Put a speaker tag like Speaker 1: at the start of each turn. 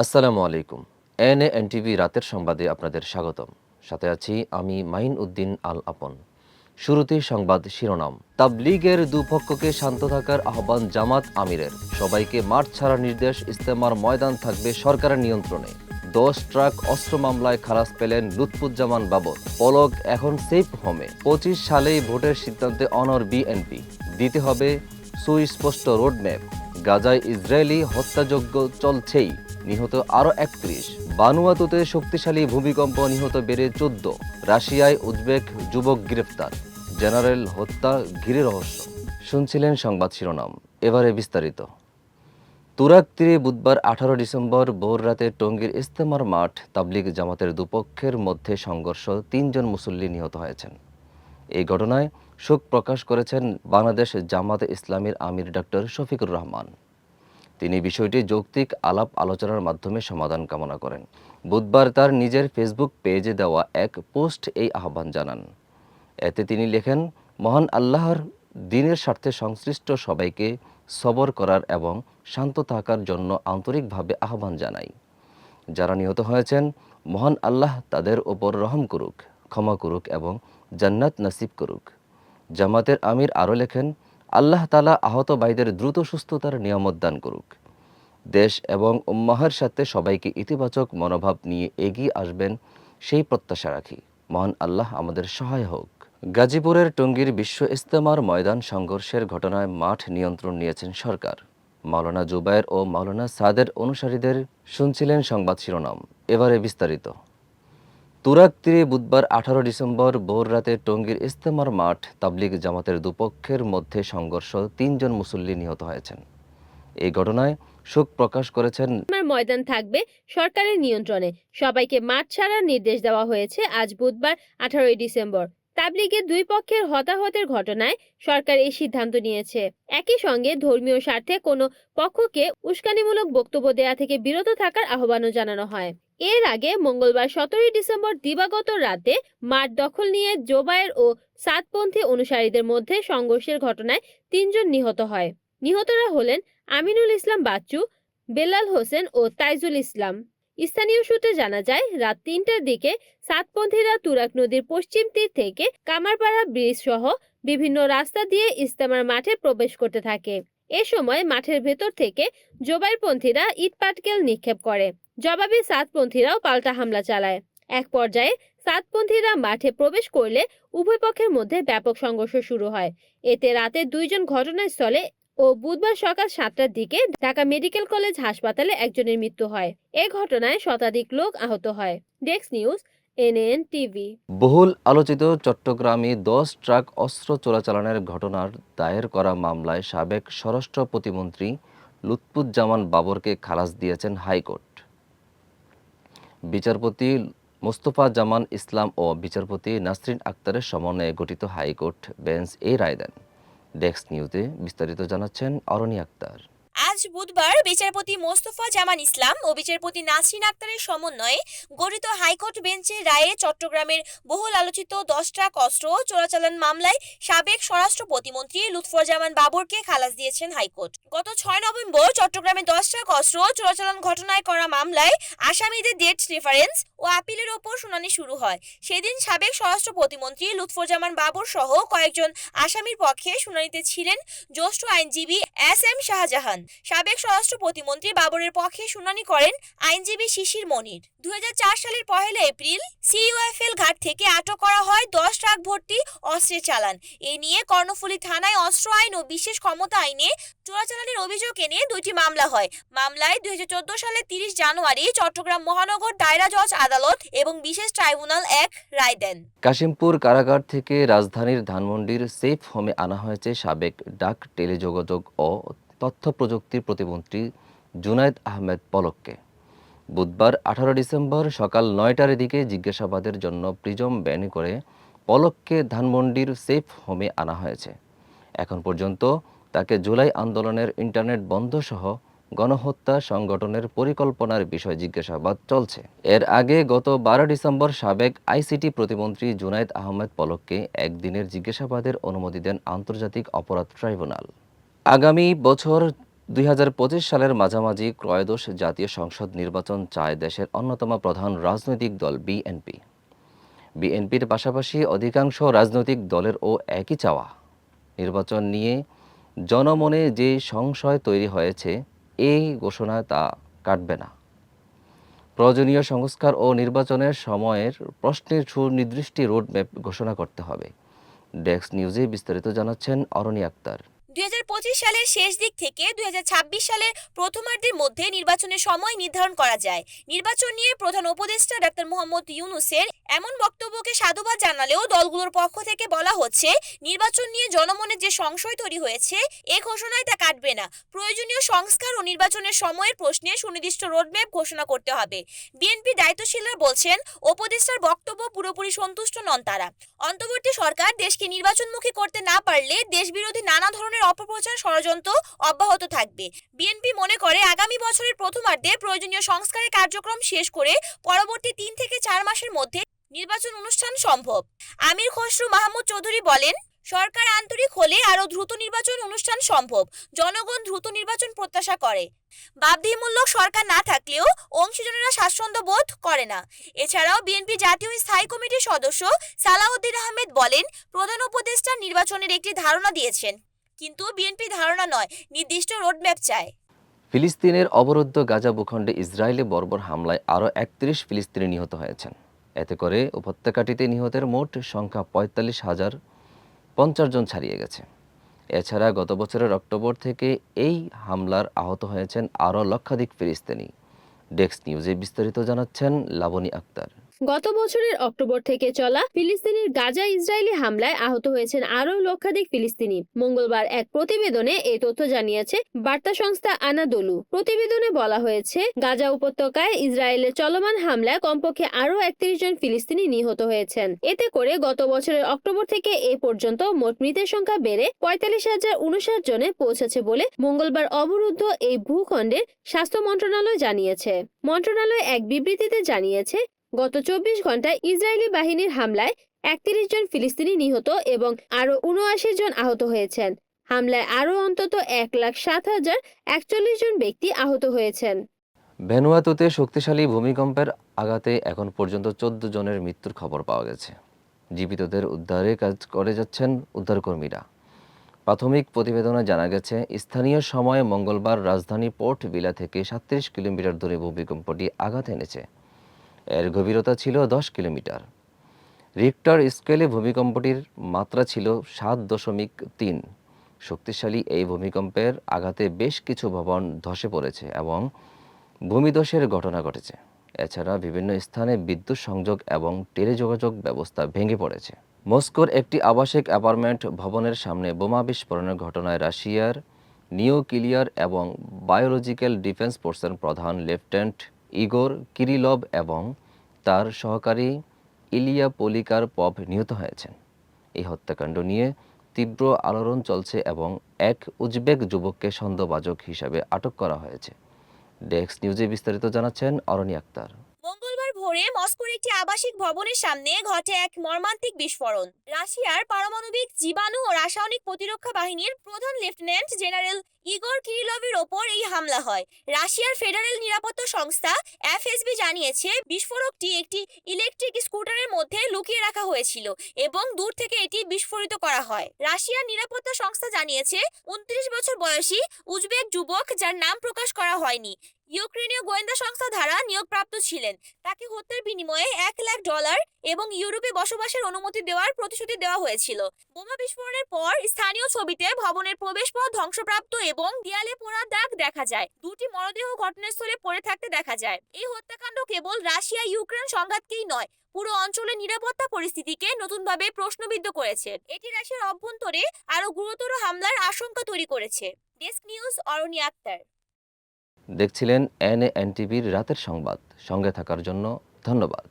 Speaker 1: আসসালামু আলাইকুম। এনটিভি রাতের সংবাদে আপনাদের স্বাগতম। সাথে আছি আমি মাইন উদ্দিন আল আপন। শুরুতেই সংবাদ শিরোনাম। তাবলীগের দুপক্ষকে শান্ত থাকার আহ্বান জামাত আমিরের। সবাইকে মাঠ ছাড়ার নির্দেশ, ইজতেমার ময়দান থাকবে সরকারের নিয়ন্ত্রণে। 10 ট্রাক অস্ত্র মামলায় খালাস পেলেন লুৎফুজ্জামান বাবর। পলক এখন সেফ হোমে। 25 সালেই ভোটের সিদ্ধান্তে অনড় বিএনপি। দিতে হবে সুস্পষ্ট রোডম্যাপ। গাজায় ইসরায়েলি হত্যাযজ্ঞ চলছেই, নিহত আরও 31। বানুয়াতুতে শক্তিশালী ভূমিকম্প, নিহত বেড়ে 14। রাশিয়ায় উজবেক যুবক গ্রেফতার। জেনারেল হত্যা ঘিরে রহস্য। শুনছিলেন সংবাদ শিরোনাম, এবারে বিস্তারিত। তুরাগ তীরে বুধবার 18 ডিসেম্বর ভোর রাতে টঙ্গীর ইজতেমার মাঠ তাবলিগ জামাতের দুপক্ষের মধ্যে সংঘর্ষ, 3 জন মুসল্লি নিহত হয়েছেন। এই ঘটনায় শোক প্রকাশ করেছেন বাংলাদেশ জামাতে ইসলামীর আমির ডক্টর শফিকুর রহমান। তিনি বিষয়টি যৌক্তিক আলাপ আলোচনার মাধ্যমে সমাধান কামনা করেন। বুধবার তার নিজের ফেসবুক পেজে দেওয়া এক পোস্ট এই আহ্বান জানান। এতে তিনি লেখেন, মহান আল্লাহর দ্বীনের স্বার্থে সংশ্লিষ্ট সবাইকে সবর করার এবং শান্ত থাকার জন্য আন্তরিকভাবে আহ্বান জানাই। যারা নিহত হয়েছেন, মহান আল্লাহ তাদের ওপর রহম করুক, ক্ষমা করুক এবং জান্নাত নসিব করুক। জামাতের আমির আরও লেখেন, আল্লাহ তাআলা আহত ভাইদের দ্রুত সুস্থতার নিয়ামত দান করুক। দেশ এবং উম্মাহের সাথে সবাইকে ইতিবাচক মনোভাব নিয়ে এগিয়ে আসবেন সেই প্রত্যাশা রাখি। মহান আল্লাহ আমাদের সহায় হোক। গাজীপুরের টঙ্গীর বিশ্ব ইজতেমার ময়দান সংঘর্ষের ঘটনায় মাঠ নিয়ন্ত্রণ নিয়েছেন সরকার। মাওলানা জুবায়ের ও মাওলানা সাদের অনুসারীদের। শুনছিলেন সংবাদ শিরোনাম, এবারে বিস্তারিত। তুরাগ তীরে বুধবার 18 ডিসেম্বর ভোর রাতে টঙ্গীর ইজতেমার মাঠ তাবলিগ জামাতের দুপক্ষের মধ্যে সংঘর্ষ, 3 জন মুসল্লি নিহত হয়েছেন। এই ঘটনায় শোক প্রকাশ করেছেন।
Speaker 2: ময়দান থাকবে সরকারের নিয়ন্ত্রণে, সবাইকে মাঠ ছাড়ার নির্দেশ দেওয়া হয়েছে আজ বুধবার 18 ডিসেম্বর। তাবলিগের দুই পক্ষের হতাহতের ঘটনায় সরকার এই সিদ্ধান্ত নিয়েছে। একই সঙ্গে ধর্মীয় স্বার্থে কোনো পক্ষকে উস্কানিমূলক বক্তব্য দেয়া থেকে বিরত থাকার আহ্বানও জানানো হয়। এর আগে মঙ্গলবার 17 ডিসেম্বর দিবাগত রাতে মাঠ দখল নিয়ে জোবায়ের ও সাদপন্থী অনুসারীদের মধ্যে সংঘর্ষের ঘটনায় 3 জন নিহত হয়। নিহতরা হলেন আমিনুল ইসলাম বাচ্চু, বেলাল হোসেন ও তাইজুল ইসলাম। স্থানীয় সূত্রে জানা যায়, রাত 3টার দিকে সাতপন্থীরা তুরাগ নদীর পশ্চিম তীর থেকে কামারপাড়া ব্রিজ সহ বিভিন্ন রাস্তা দিয়ে ইজতেমার মাঠে প্রবেশ করতে থাকে। এ সময় মাঠের ভেতর থেকে জোবাইরপন্থীরা ইট পাটকেল নিক্ষেপ করে। জবাবে সাতপন্থীরাও পাল্টা হামলা চালায়। এক পর্যায়ে সাতপন্থীরা মাঠে প্রবেশ করলে উভয় পক্ষের মধ্যে ব্যাপক সংঘর্ষ শুরু হয়। এতে রাতে 2 জন ঘটনাস্থলে ও বুধবার সকাল 7টার দিকে ঢাকা মেডিকেল কলেজ হাসপাতালে একজনের মৃত্যু হয়। এ ঘটনায় শতাধিক লোক আহত হয়। Desk news, NN TV.
Speaker 1: বহুল আলোচিত চট্টগ্রামে 10 ট্রাক অস্ত্র চোরাচালানের ঘটনার দায়ের করা মামলায় সাবেক স্বরাষ্ট্র প্রতিমন্ত্রী লুৎফুজ্জামান বাবরকে খালাস দিয়েছেন হাইকোর্ট। বিচারপতি মোস্তফা জামান ইসলাম ও বিচারপতি নাসরিন আক্তারের সমন্বয়ে গঠিত হাইকোর্ট বেঞ্চ এই রায় দেন। ডেস্ক নিউজে বিস্তারিত জানাচ্ছেন অরণি আক্তার।
Speaker 3: আজ বুধবার বিচারপতি মোস্তফা জামান ইসলাম ও বিচারপতি নাসরিন আক্তারের সমন্বয়ে গঠিত হাইকোর্ট বেঞ্চের রায়ে চট্টগ্রামের বহুল আলোচিত 10 ট্রাক অস্ত্র চোরাচালান মামলায় সাবেক স্বরাষ্ট্র প্রতিমন্ত্রী লুৎফুজ্জামান বাবরকে খালাস দিয়েছেন হাইকোর্ট। গত 6 নভেম্বর চট্টগ্রামে 10 ট্রাক অস্ত্র চোরাচালান ঘটনায় করা মামলায় আসামিদের ডেট রেফারেন্স ও আপিলের ওপর শুনানি শুরু হয়। সেদিন সাবেক স্বরাষ্ট্র প্রতিমন্ত্রী লুৎফুজ্জামান বাবর সহ কয়েকজন আসামির পক্ষে শুনানিতে ছিলেন জ্যেষ্ঠ আইনজীবী এস.এম. শাহজাহান। সাবেক স্বরাষ্ট্র প্রতিমন্ত্রী বাবরের পক্ষে শুনানি করেন আইনজীবী শিশির মনির। 2004 সালের 1 এপ্রিল সিইউএফএল ঘাট থেকে আটক করা হয় 10 ট্রাক ভর্তি অস্ত্রের চালান। এ নিয়ে কর্ণফুলী থানায় অস্ত্র আইন ও বিশেষ ক্ষমতা আইনে চোরাচালানের অভিযোগ এনে 2টি মামলা হয়। মামলায় 2014 সালের 30 জানুয়ারি চট্টগ্রাম মহানগর দায়রা জজ আদালত এবং বিশেষ ট্রাইব্যুনাল এক রায় দেন।
Speaker 1: কাশিমপুর কারাগার থেকে রাজধানীর ধানমন্ডির সেফ হোমে আনা হয়েছে সাবেক ডাক, টেলিযোগাযোগ ও তথ্য প্রযুক্তি প্রতিমন্ত্রী জুনায়েদ আহমেদ পলককে। বুধবার 18 ডিসেম্বর সকাল 9টার দিকে জিজ্ঞাসাবাদের জন্য প্রিজম ভ্যানে করে পলককে ধানমন্ডির সেফ হোমে আনা হয়েছে। এখন পর্যন্ত তাকে জুলাই আন্দোলনের ইন্টারনেট বন্ধ সহ গণহত্যা সংগঠনের পরিকল্পনার বিষয়ে জিজ্ঞাসাবাদ চলছে। এর আগে গত 12 ডিসেম্বর সাবেক আইসিটি প্রতিমন্ত্রী জুনায়েদ আহমেদ পলককে একদিনের জিজ্ঞাসাবাদের অনুমতি দেন আন্তর্জাতিক অপরাধ ট্রাইব্যুনাল। আগামী বছর 2025 সালের মাঝামাঝি ত্রয়োদশ জাতীয় সংসদ নির্বাচন চায় দেশের অন্যতম প্রধান রাজনৈতিক দল বিএনপি। বিএনপির পাশাপাশি অধিকাংশ রাজনৈতিক দলেরও একই চাওয়া। নির্বাচন নিয়ে জনমনে যে সংশয় তৈরি হয়েছে, এই ঘোষণায় তা কাটবে না। প্রয়োজনীয় সংস্কার ও নির্বাচনের সময়ের প্রশ্নের সুনির্দিষ্ট রোডম্যাপ ঘোষণা করতে হবে। ডেস্ক নিউজে বিস্তারিত জানাচ্ছেন অরণি আক্তার।
Speaker 3: 2025 সালের শেষ দিক থেকে 2026 সালের প্রথমার্ধের মধ্যে নির্বাচনের সময় নির্ধারণ করা যায়। নির্বাচন নিয়ে প্রধান উপদেষ্টা ডাক্তার মোহাম্মদ ইউনূসের এমন বক্তব্যকে সাধুবাদ জানালেও দলগুলোর পক্ষ থেকে বলা হচ্ছে, নির্বাচন নিয়ে জনমনে যে সংশয় তৈরি হয়েছে, এ ঘোষণায় তা কাটবে না। প্রয়োজনীয় সংস্কার ও নির্বাচনের সময়ের প্রশ্নে সুনির্দিষ্ট রোডম্যাপ ঘোষণা করতে হবে। বিএনপি দায়িত্বশীলরা বলছেন, উপদেষ্টার বক্তব্য পুরোপুরি সন্তুষ্ট নন তারা। অন্তর্বর্তী সরকার দেশকে নির্বাচনমুখী করতে না পারলে দেশবিরোধী নানা ধরনের অপপ্রচার ষড়যন্ত্র অব্যাহত থাকবে। বিএনপি মনে করে আগামী বছরের প্রথমার্ধে প্রয়োজনীয় সংস্কারের কার্যক্রম শেষ করে পরবর্তী 3 থেকে 4 মাসের মধ্যে নির্বাচন অনুষ্ঠান সম্ভব। আমির খসরু মাহমুদ চৌধুরী বলেন, সরকার আন্তরিক হলে আরও দ্রুত নির্বাচন অনুষ্ঠান সম্ভব। জনগণ দ্রুত নির্বাচন প্রত্যাশা করে। বাধ্যতামূলক সরকার না থাকলেও অংশীজনেরা স্বাচ্ছন্দ্য বোধ করে না। এছাড়াও বিএনপি জাতীয় স্থায়ী কমিটির সদস্য সালাউদ্দিন আহমেদ বলেন, প্রধান উপদেষ্টা নির্বাচনের একটি ধারণা দিয়েছেন, কিন্তু বিএনপি ধারণা নয়, নির্দিষ্ট রোডম্যাপ চায়।
Speaker 1: ফিলিস্তিনের অবরুদ্ধ গাজা ভূখণ্ডে ইসরায়েলি বর্বর হামলায় আরও 31 ফিলিস্তিনি নিহত হয়েছেন। এতে করে উপত্যকাটিতে নিহতের মোট সংখ্যা 45,050 জন ছাড়িয়ে গেছে। এছাড়া গত বছরের অক্টোবর থেকে এই হামলার আহত হয়েছেন আরও লক্ষাধিক ফিলিস্তিনি। ডেস্ক নিউজে বিস্তারিত জানাচ্ছেন লাবনী আক্তার।
Speaker 2: গত বছরের অক্টোবর থেকে চলা ফিলিস্তিনের গাজা ইসরায়েলি হামলায় আহত হয়েছেন আরও লক্ষাধিক ফিলিস্তিনি। মঙ্গলবার এক প্রতিবেদনে এই তথ্য জানিয়েছে বার্তা সংস্থা আনাদোলু। প্রতিবেদনে বলা হয়েছে, গাজা উপত্যকায় ইসরায়েলের চলমান হামলায় কমপক্ষে আরও 31 জন ফিলিস্তিনি নিহত হয়েছেন। এতে করে গত বছরের অক্টোবর থেকে এ পর্যন্ত মোট মৃতের সংখ্যা বেড়ে 45,059 জনে পৌঁছেছে বলে মঙ্গলবার অবরুদ্ধ এই ভূখণ্ডের স্বাস্থ্য মন্ত্রণালয় জানিয়েছে। মন্ত্রণালয় এক বিবৃতিতে জানিয়েছে, গত 24 ঘন্টায় ইসরায়েলি বাহিনীর হামলায় 31 জন ফিলিস্তিনি নিহত এবং আরও 79 জন আহত হয়েছেন। হামলায় আরও অন্তত 1,07,041 জন ব্যক্তি আহত হয়েছেন।
Speaker 1: ভ্যানুয়াতুতে শক্তিশালী ভূমিকম্পের আঘাতে এখন পর্যন্ত 14 জনের মৃত্যুর খবর পাওয়া গেছে। জীবিতদের উদ্ধারে কাজ করে যাচ্ছেন উদ্ধারকর্মীরা। প্রাথমিক প্রতিবেদনে জানা গেছে, স্থানীয় সময় মঙ্গলবার রাজধানী পোর্ট ভিলা থেকে 37 কিলোমিটার দূরে ভূমিকম্পটি আঘাত এনেছে। এর গভীরতা ছিল 10 কিলোমিটার। রিক্টার স্কেলে ভূমিকম্পটির মাত্রা ছিল 7.3। শক্তিশালী এই ভূমিকম্পের আঘাতে বেশ কিছু ভবন ধসে পড়েছে এবং ভূমিধসের ঘটনা ঘটেছে। এছাড়া বিভিন্ন স্থানে বিদ্যুৎ সংযোগ এবং টেলিযোগাযোগ ব্যবস্থা ভেঙে পড়েছে। মস্কোর একটি আবাসিক অ্যাপার্টমেন্ট ভবনের সামনে বোমা বিস্ফোরণের ঘটনায় রাশিয়ার নিউক্লিয়ার এবং বায়োলজিক্যাল ডিফেন্স ফোর্সের প্রধান লেফটেন্যান্ট ইগোর কিরিলভ এবং তার সহকারী ইলিয়া পোলিকারপভ নিহত হয়েছেন। এই হত্যাকাণ্ড নিয়ে তীব্র আলোড়ন চলছে এবং এক উজবেক যুবককে সন্দেহভাজন হিসাবে আটক করা হয়েছে। ডেস্ক নিউজে বিস্তারিত জানাচ্ছেন অরণি আক্তার।
Speaker 3: মঙ্গলবার ভোরে মস্কোর একটি আবাসিক ভবনের সামনে ঘটে এক মর্মান্তিক বিস্ফোরণ। রাশিয়ার পারমাণবিক জীবাণু ও রাসায়নিক প্রতিরক্ষা বাহিনীর প্রধান লেফটেন্যান্ট জেনারেল ইগোর কিরিলভের ওপর এই হামলা হয়। রাশিয়ার ফেডারেল নিরাপত্তা সংস্থা এফএসবি জানিয়েছে, বিস্ফোরকটি একটি ইলেকট্রিক স্কুটারের মধ্যে লুকিয়ে রাখা হয়েছিল এবং দূর থেকে এটি বিস্ফোরিত করা হয়। রাশিয়ার নিরাপত্তা সংস্থা জানিয়েছে, 29 বছর বয়সী উজবেক যুবক, যার নাম প্রকাশ করা হয়নি, ইউক্রেনীয় গোয়েন্দা সংস্থা দ্বারা নিয়োগপ্রাপ্ত ছিলেন। তাকে হত্যার বিনিময়ে $1,00,000 এবং ইউরোপে বসবাসের অনুমতি দেওয়ার প্রতিশ্রুতি দেওয়া হয়েছিল। বোমা বিস্ফোরণের পর স্থানীয় ছবিতে ভবনের প্রবেশপথ ধ্বংসপ্রাপ্ত এবং দেয়ালে পোড়া দাগ দেখা যায়। দুটি মরদেহ ঘটনাস্থলে পড়ে থাকতে দেখা যায়। এই হত্যাকাণ্ড কেবল রাশিয়া ইউক্রেন সংঘাতকেই নয়, পুরো অঞ্চলের নিরাপত্তা পরিস্থিতিকে নতুনভাবে প্রশ্নবিদ্ধ করেছে। এটি রাশিয়ার অভ্যন্তরে আরও গুরুতর হামলার আশঙ্কা তৈরি করেছে। ডেস্ক নিউজ, অরণি আক্তার।
Speaker 1: দেখছিলেন এনএনটিভির রাতের সংবাদ। সঙ্গে থাকার জন্য ধন্যবাদ।